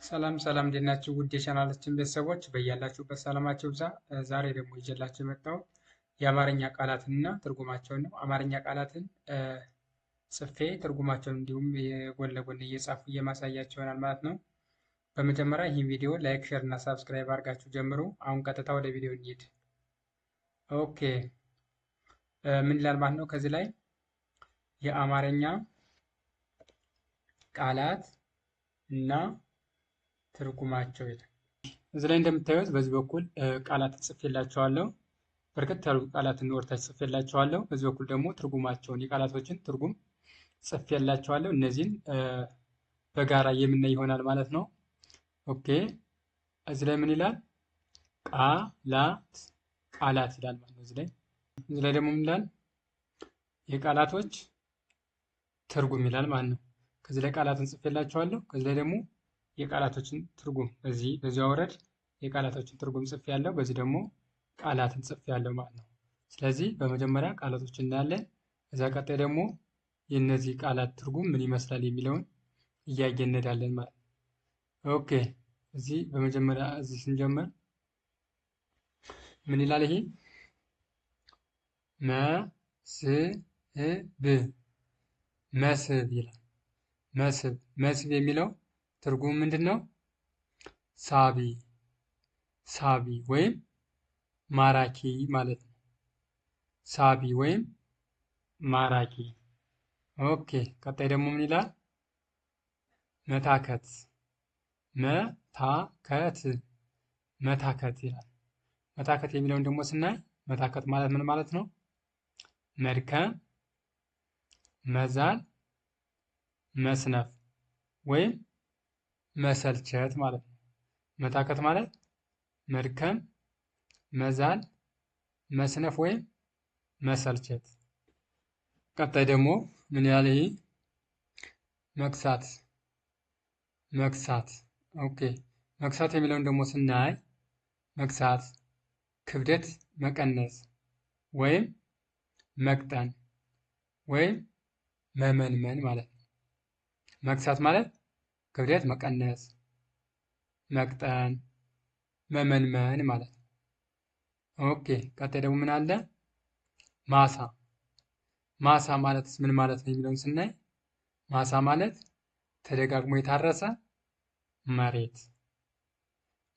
ሰላም ሰላም እንዴት ናችሁ? ውድ የቻናላችን ቤተሰቦች በያላችሁበት ሰላማችሁ ብዛ። ዛሬ ደግሞ ይዤላችሁ የመጣሁት የአማርኛ ቃላትን እና ትርጉማቸውን ነው። አማርኛ ቃላትን ጽፌ ትርጉማቸውን እንዲሁም የጎን ለጎን እየጻፉ እየማሳያቸው ይሆናል ማለት ነው። በመጀመሪያ ይህን ቪዲዮ ላይክ፣ ሼር እና ሳብስክራይብ አድርጋችሁ ጀምሩ። አሁን ቀጥታ ወደ ቪዲዮ እንሂድ። ኦኬ ምን ይላል ማለት ነው? ከዚህ ላይ የአማርኛ ቃላት እና ትርጉማቸው ይላል። እዚህ ላይ እንደምታዩት በዚህ በኩል ቃላትን ጽፌላቸዋለሁ። በርከት ያሉ ቃላትን ወርታች ጽፌላቸዋለሁ። በዚህ በኩል ደግሞ ትርጉማቸውን የቃላቶችን ትርጉም ጽፌላቸዋለሁ። እነዚህን በጋራ የምናይ ይሆናል ማለት ነው። ኦኬ እዚህ ላይ ምን ይላል? ቃላት ይላል ማለት ነው። እዚህ ላይ ደግሞ ምን ይላል? የቃላቶች ትርጉም ይላል ማለት ነው። ከዚህ ላይ ቃላትን ጽፌላቸዋለሁ። ከዚህ ላይ ደግሞ የቃላቶችን ትርጉም በዚህ አውረድ የቃላቶችን ትርጉም ጽፌ ያለው፣ በዚህ ደግሞ ቃላትን ጽፌ ያለው ማለት ነው። ስለዚህ በመጀመሪያ ቃላቶችን እናያለን። እዛ ቀጣይ ደግሞ የእነዚህ ቃላት ትርጉም ምን ይመስላል የሚለውን እያየን እንሄዳለን ማለት ነው። ኦኬ በመጀመሪያ እዚህ ስንጀምር ምን ይላል? ይሄ መስህብ ይላል። መስህብ የሚለው ትርጉም ምንድን ነው? ሳቢ ወይም ማራኪ ማለት ነው። ሳቢ ወይም ማራኪ። ኦኬ ቀጣይ ደግሞ ምን ይላል? መታከት ይላል። መታከት የሚለውን ደግሞ ስናይ መታከት ማለት ምን ማለት ነው? መድከም፣ መዛል፣ መስነፍ ወይም መሰልቸት ማለት ነው። መታከት ማለት መድከም፣ መዛል፣ መስነፍ ወይም መሰልቸት። ቀጣይ ደግሞ ምን ያለ? ይሄ መክሳት። ኦኬ መክሳት የሚለውን ደግሞ ስናይ መክሳት ክብደት መቀነስ ወይም መቅጠን ወይም መመንመን ማለት ነው። መክሳት ማለት ክብደት መቀነስ፣ መቅጠን፣ መመንመን ማለት ነው። ኦኬ ቀጣይ ደግሞ ምን አለ? ማሳ ማለትስ ምን ማለት ነው የሚለውን ስናይ ማሳ ማለት ተደጋግሞ የታረሰ መሬት።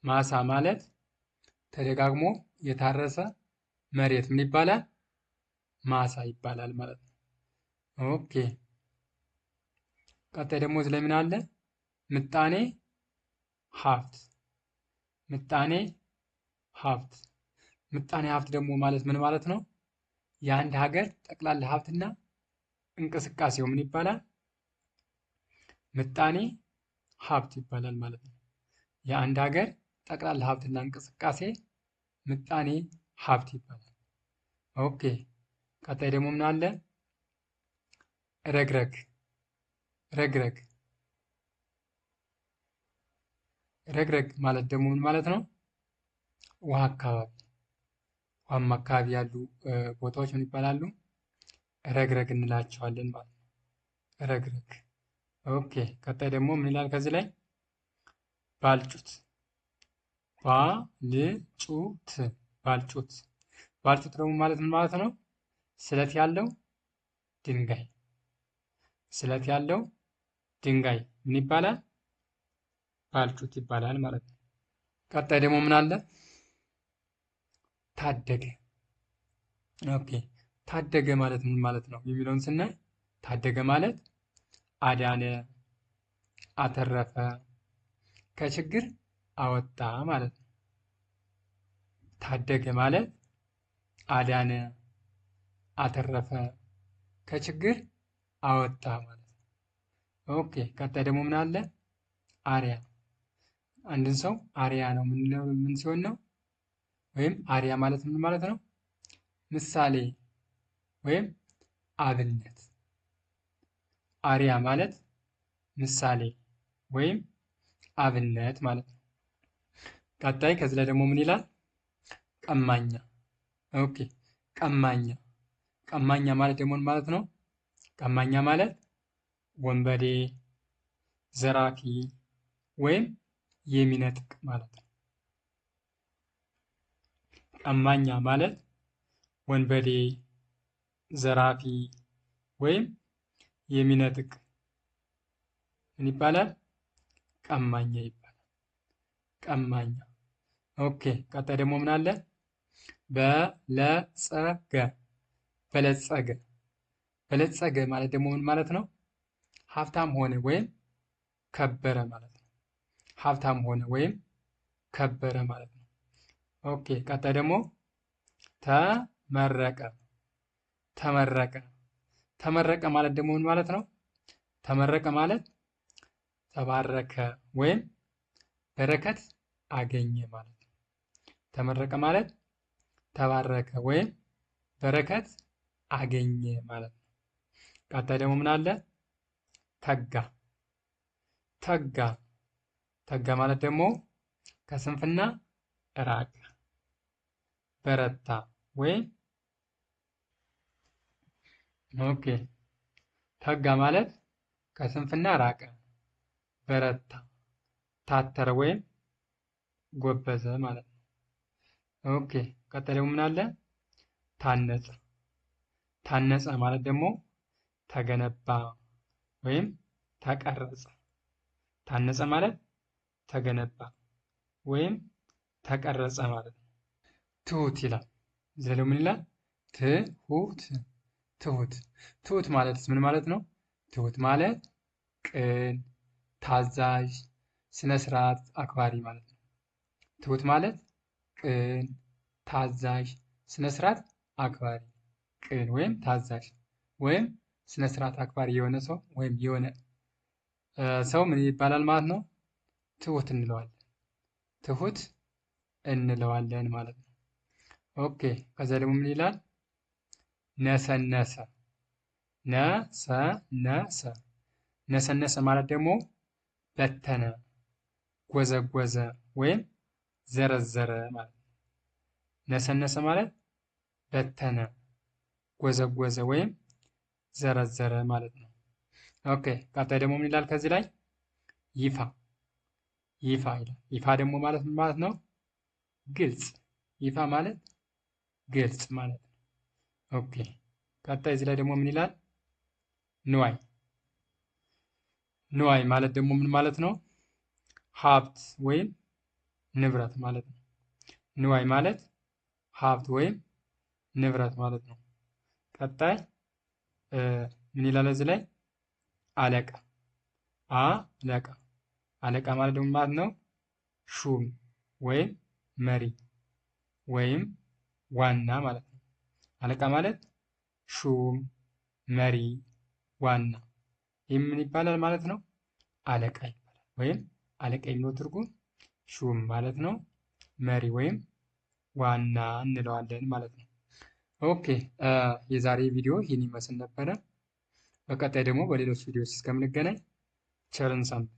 ማሳ ማለት ተደጋግሞ የታረሰ መሬት ምን ይባላል? ማሳ ይባላል ማለት ነው። ኦኬ ቀጣይ ደግሞ እዚህ ላይ ምን አለ? ምጣኔ ሀብት ደግሞ ማለት ምን ማለት ነው? የአንድ ሀገር ጠቅላላ ሀብትና እንቅስቃሴው ምን ይባላል? ምጣኔ ሀብት ይባላል ማለት ነው። የአንድ ሀገር ጠቅላላ ሀብትና እንቅስቃሴ ምጣኔ ሀብት ይባላል። ኦኬ ቀጣይ ደግሞ ምን አለ? ረግረግ ማለት ደግሞ ምን ማለት ነው? ውሃማ አካባቢ ያሉ ቦታዎች ምን ይባላሉ? ረግረግ እንላቸዋለን ማለት ነው። ረግረግ። ኦኬ ቀጣይ ደግሞ ምን ይላል? ከዚህ ላይ ባልጩት ደግሞ ማለት ምን ማለት ነው? ስለት ያለው ድንጋይ ምን ይባላል? ባልጩት ይባላል ማለት ነው። ቀጣይ ደግሞ ምን አለ? ታደገ ማለት ምን ማለት ነው የሚለውን ስናይ ታደገ ማለት አዳነ፣ አተረፈ፣ ከችግር አወጣ ማለት ነው። ታደገ ማለት አዳነ፣ አተረፈ፣ ከችግር አወጣ ማለት ነው። ኦኬ ቀጣይ ደግሞ ምን አለ? አርያ። አንድን ሰው አርያ ነው የምንለው ምን ሲሆን ነው? ወይም አርያ ማለት ምን ማለት ነው? ምሳሌ ወይም አብነት። አርያ ማለት ምሳሌ ወይም አብነት ማለት ነው። ቀጣይ ከዚህ ላይ ደግሞ ምን ይላል? ቀማኛ። ኦኬ ቀማኛ ማለት ደግሞ ምን ማለት ነው? ቀማኛ ማለት ወንበዴ፣ ዘራፊ ወይም የሚነጥቅ ማለት ነው። ቀማኛ ማለት ወንበዴ፣ ዘራፊ ወይም የሚነጥቅ ምን ይባላል? ቀማኛ ይባላል። ቀማኛ። ኦኬ። ቀጣይ ደግሞ ምን አለ? በለጸገ። በለጸገ በለጸገ ማለት ደግሞ ምን ማለት ነው? ሀብታም ሆነ ወይም ከበረ ማለት ነው። ሀብታም ሆነ ወይም ከበረ ማለት ነው። ኦኬ። ቀጣይ ደግሞ ተመረቀ። ተመረቀ ተመረቀ ማለት ደግሞ ምን ማለት ነው? ተመረቀ ማለት ተባረከ ወይም በረከት አገኘ ማለት ነው። ተመረቀ ማለት ተባረከ ወይም በረከት አገኘ ማለት ነው። ቀጣይ ደግሞ ምን አለ? ተጋ። ተጋ ተጋ ማለት ደግሞ ከስንፍና ራቀ፣ በረታ ወይም ኦኬ። ተጋ ማለት ከስንፍና ራቀ፣ በረታ፣ ታተረ ወይም ጎበዘ ማለት ነው። ኦኬ። ቀጣይ ደግሞ ምን አለ? ታነጸ። ታነጸ ማለት ደግሞ ተገነባ ወይም ተቀረጸ። ታነጸ ማለት ተገነባ ወይም ተቀረጸ ማለት ነው። ትሁት ይላል። እዚህ ላይ ምን ይላል? ትሁት ትሁት ትሁት ማለት ምን ማለት ነው? ትሁት ማለት ቅን፣ ታዛዥ፣ ስነ ስርዓት አክባሪ ማለት ነው። ትሁት ማለት ቅን፣ ታዛዥ፣ ስነ ስርዓት አክባሪ። ቅን ወይም ታዛዥ ወይም ስነ ስርዓት አክባሪ የሆነ ሰው ወይም የሆነ ሰው ምን ይባላል ማለት ነው? ትሁት እንለዋለን። ትሁት እንለዋለን ማለት ነው። ኦኬ። ከዛ ደግሞ ምን ይላል? ነሰነሰ። ነሰነሰ ነሰነሰ ማለት ደግሞ በተነ፣ ጎዘጎዘ ወይም ዘረዘረ ማለት ነው። ነሰነሰ ማለት በተነ፣ ጎዘጎዘ ወይም ዘረዘረ ማለት ነው። ኦኬ። ቀጣይ ደግሞ ምን ይላል ከዚህ ላይ? ይፋ። ይፋ ይላል። ይፋ ደግሞ ማለት ምን ማለት ነው? ግልጽ። ይፋ ማለት ግልጽ ማለት ነው። ኦኬ። ቀጣይ እዚህ ላይ ደግሞ ምን ይላል? ንዋይ። ንዋይ ማለት ደግሞ ምን ማለት ነው? ሀብት ወይም ንብረት ማለት ነው። ንዋይ ማለት ሀብት ወይም ንብረት ማለት ነው። ቀጣይ ምን ይላል እዚህ ላይ? አለቃ። አለቃ አለቃ ማለት ደግሞ ማለት ነው? ሹም ወይም መሪ ወይም ዋና ማለት ነው። አለቃ ማለት ሹም፣ መሪ፣ ዋና። ይህ ምን ይባላል ማለት ነው? አለቃ ይባላል። ወይም አለቃ የሚለው ትርጉም ሹም ማለት ነው። መሪ ወይም ዋና እንለዋለን ማለት ነው። ኦኬ። የዛሬ ቪዲዮ ይህን ይመስል ነበረ። በቀጣይ ደግሞ በሌሎች ቪዲዮዎች እስከምንገናኝ ቸርን ሰንብቱ።